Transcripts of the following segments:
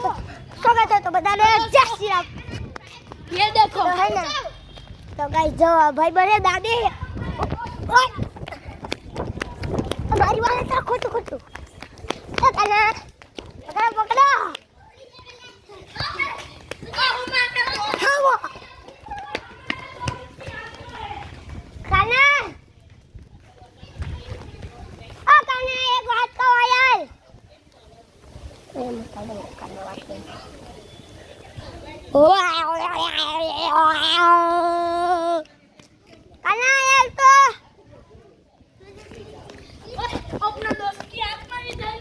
स्वागत है तो बधाने जय श्री राम। ये देखो तो है ना तो गाइस जो भाई बने दादी हमारी वाले था खोटू खोटू काना पकड़ो पकड़ो हाँ वो काना ओ काना एक बात कहो यार ये मत दो काना बात काना यार तो अपना दोस्त की आत्मा ही जाए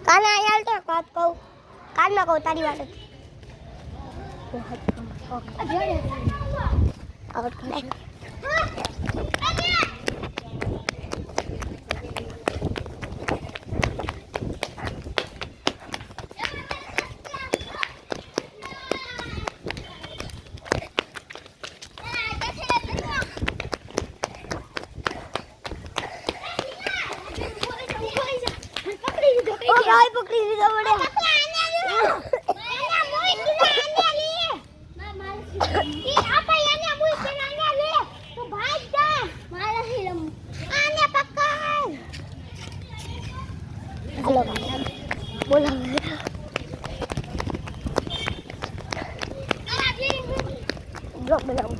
काना यार तो बात कहूँ कान में कहूँ तारी बात और खड़े गाय पकड़ी ली तो बड़े हेलो बोला ड्रॉप बनाऊं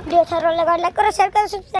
वीडियो अच्छा लगा लाइक करो शेयर करो सब्सक्राइब